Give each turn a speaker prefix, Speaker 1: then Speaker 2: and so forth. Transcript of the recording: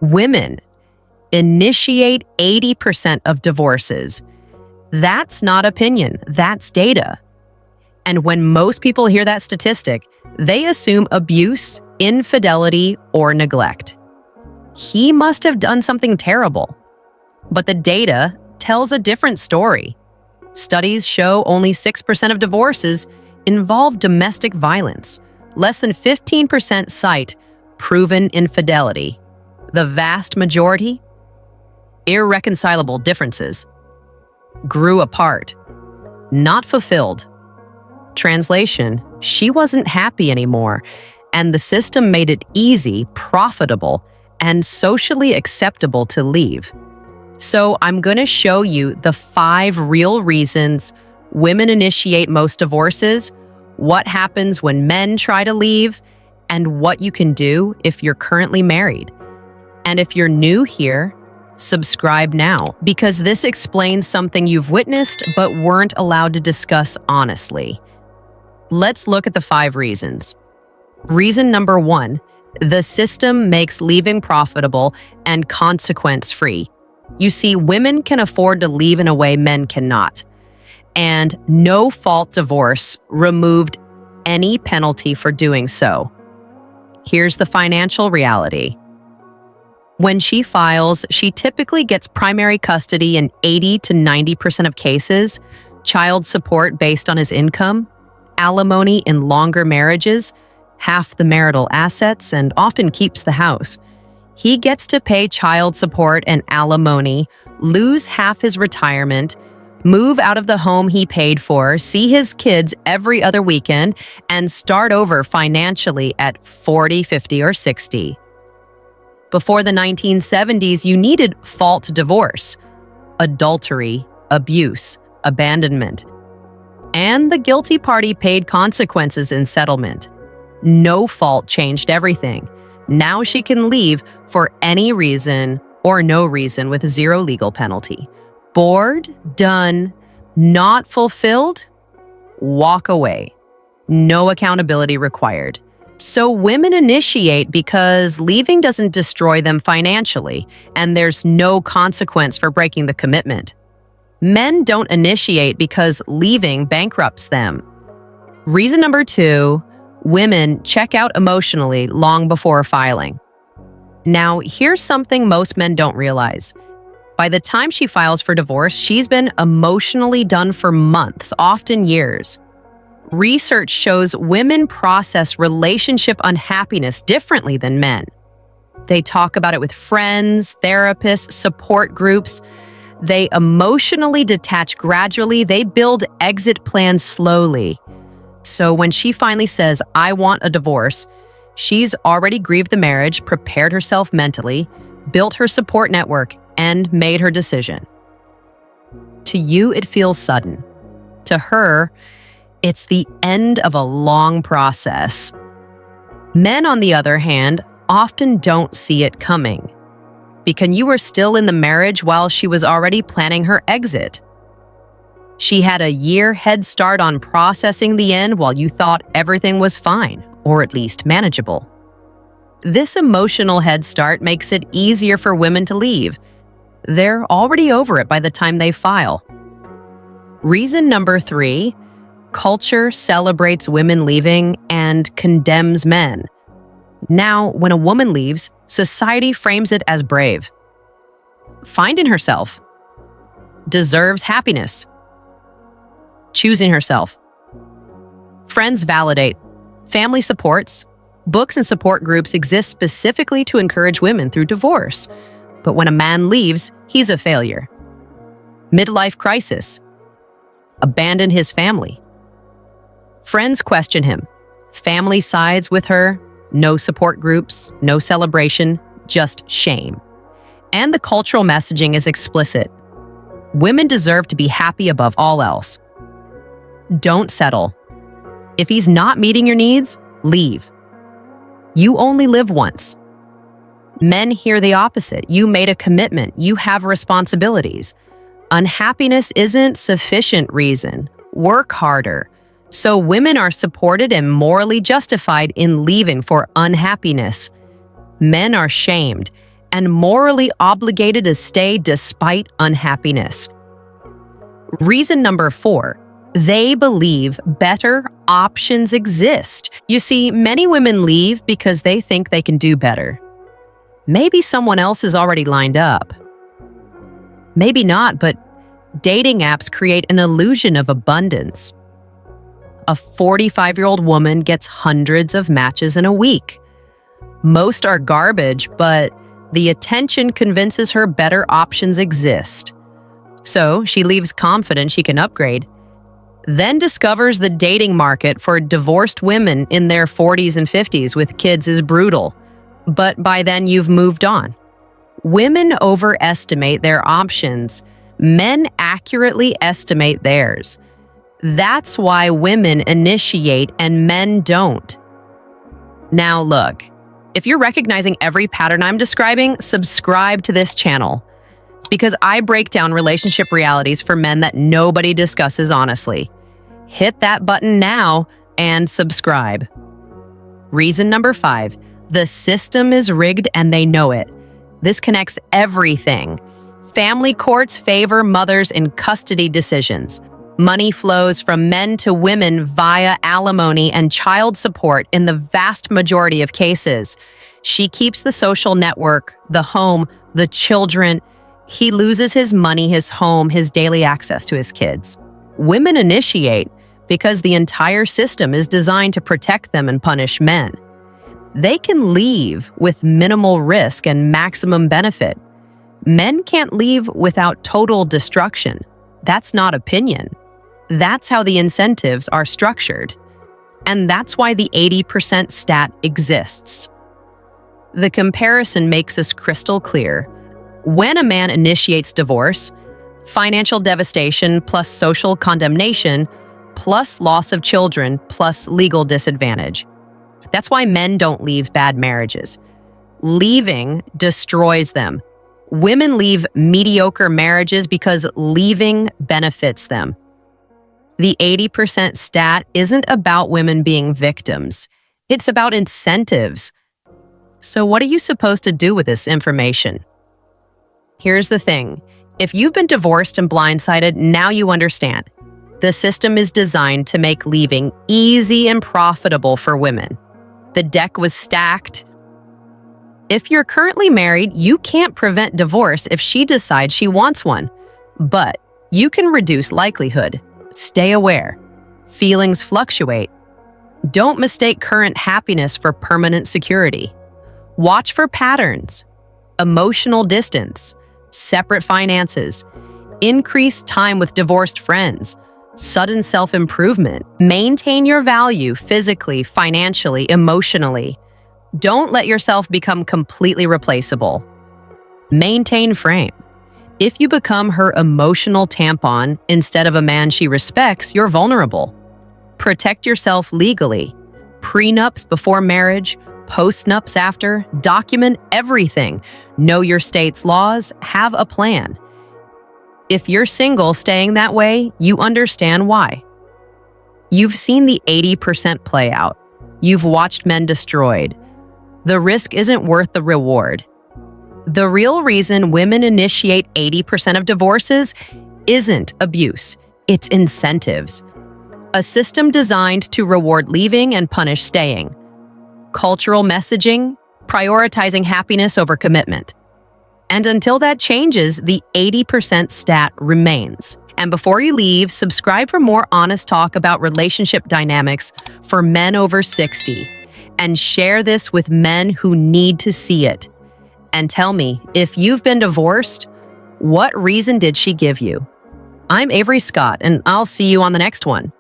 Speaker 1: Women initiate 80% of divorces. That's not opinion, that's data. And when most people hear that statistic, they assume abuse, infidelity, or neglect. He must have done something terrible. But the data tells a different story. Studies show only 6% of divorces involve domestic violence. Less than 15% cite proven infidelity. The vast majority? Irreconcilable differences. Grew apart. Not fulfilled. Translation, she wasn't happy anymore, and the system made it easy, profitable, and socially acceptable to leave. So I'm going to show you the 5 real reasons women initiate most divorces, what happens when men try to leave, and what you can do if you're currently married. And if you're new here, subscribe now, because this explains something you've witnessed but weren't allowed to discuss honestly. Let's look at the 5 reasons. Reason number 1, the system makes leaving profitable and consequence-free. You see, women can afford to leave in a way men cannot. And no-fault divorce removed any penalty for doing so. Here's the financial reality. When she files, she typically gets primary custody in 80 to 90% of cases, child support based on his income, alimony in longer marriages, half the marital assets, and often keeps the house. He gets to pay child support and alimony, lose half his retirement, move out of the home he paid for, see his kids every other weekend, and start over financially at 40, 50, or 60. Before the 1970s, you needed fault divorce, adultery, abuse, abandonment, and the guilty party paid consequences in settlement. No fault changed everything. Now she can leave for any reason or no reason with 0 legal penalty. Bored, done, not fulfilled, walk away. No accountability required. So women initiate because leaving doesn't destroy them financially, and there's no consequence for breaking the commitment. Men don't initiate because leaving bankrupts them. Reason number 2, women check out emotionally long before filing. Now, here's something most men don't realize. By the time she files for divorce, she's been emotionally done for months, often years. Research shows women process relationship unhappiness differently than men. They talk about it with friends, therapists, support groups. They emotionally detach gradually. They build exit plans slowly. So when she finally says, "I want a divorce," she's already grieved the marriage, prepared herself mentally, built her support network, and made her decision. To you, it feels sudden. To her, it's the end of a long process. Men, on the other hand, often don't see it coming, because you were still in the marriage while she was already planning her exit. She had a year head start on processing the end while you thought everything was fine, or at least manageable. This emotional head start makes it easier for women to leave. They're already over it by the time they file. Reason number 3, culture celebrates women leaving and condemns men. Now, when a woman leaves, society frames it as brave. Finding herself. Deserves happiness. Choosing herself. Friends validate. Family supports. Books and support groups exist specifically to encourage women through divorce. But when a man leaves, he's a failure. Midlife crisis. Abandon his family. Friends question him. Family sides with her. No support groups, no celebration, just shame. And the cultural messaging is explicit. Women deserve to be happy above all else. Don't settle. If he's not meeting your needs, leave. You only live once. Men hear the opposite. You made a commitment. You have responsibilities. Unhappiness isn't sufficient reason. Work harder. So women are supported and morally justified in leaving for unhappiness. Men are shamed, and morally obligated to stay despite unhappiness. Reason number 4, they believe better options exist. You see, many women leave because they think they can do better. Maybe someone else is already lined up. Maybe not, but dating apps create an illusion of abundance. A 45-year-old woman gets hundreds of matches in a week. Most are garbage, but the attention convinces her better options exist. So she leaves confident she can upgrade, then discovers the dating market for divorced women in their 40s and 50s with kids is brutal. But by then you've moved on. Women overestimate their options. Men accurately estimate theirs. That's why women initiate and men don't. Now look, if you're recognizing every pattern I'm describing, subscribe to this channel, because I break down relationship realities for men that nobody discusses honestly. Hit that button now and subscribe. Reason number 5, the system is rigged and they know it. This connects everything. Family courts favor mothers in custody decisions. Money flows from men to women via alimony and child support in the vast majority of cases. She keeps the social network, the home, the children. He loses his money, his home, his daily access to his kids. Women initiate because the entire system is designed to protect them and punish men. They can leave with minimal risk and maximum benefit. Men can't leave without total destruction. That's not opinion. That's how the incentives are structured. And that's why the 80% stat exists. The comparison makes this crystal clear. When a man initiates divorce, financial devastation plus social condemnation plus loss of children plus legal disadvantage. That's why men don't leave bad marriages. Leaving destroys them. Women leave mediocre marriages because leaving benefits them. The 80% stat isn't about women being victims. It's about incentives. So what are you supposed to do with this information? Here's the thing. If you've been divorced and blindsided, now you understand. The system is designed to make leaving easy and profitable for women. The deck was stacked. If you're currently married, you can't prevent divorce if she decides she wants one. But you can reduce likelihood. Stay aware. Feelings fluctuate. Don't mistake current happiness for permanent security. Watch for patterns. Emotional distance. Separate finances. Increased time with divorced friends. Sudden self-improvement. Maintain your value physically, financially, emotionally. Don't let yourself become completely replaceable. Maintain frame. If you become her emotional tampon instead of a man she respects, you're vulnerable. Protect yourself legally. Prenups before marriage, postnups after, document everything. Know your state's laws, have a plan. If you're single staying that way, you understand why. You've seen the 80% play out. You've watched men destroyed. The risk isn't worth the reward. The real reason women initiate 80% of divorces isn't abuse, it's incentives. A system designed to reward leaving and punish staying. Cultural messaging, prioritizing happiness over commitment. And until that changes, the 80% stat remains. And before you leave, subscribe for more honest talk about relationship dynamics for men over 60. And share this with men who need to see it. And tell me, if you've been divorced, what reason did she give you? I'm Avery Scott, and I'll see you on the next one.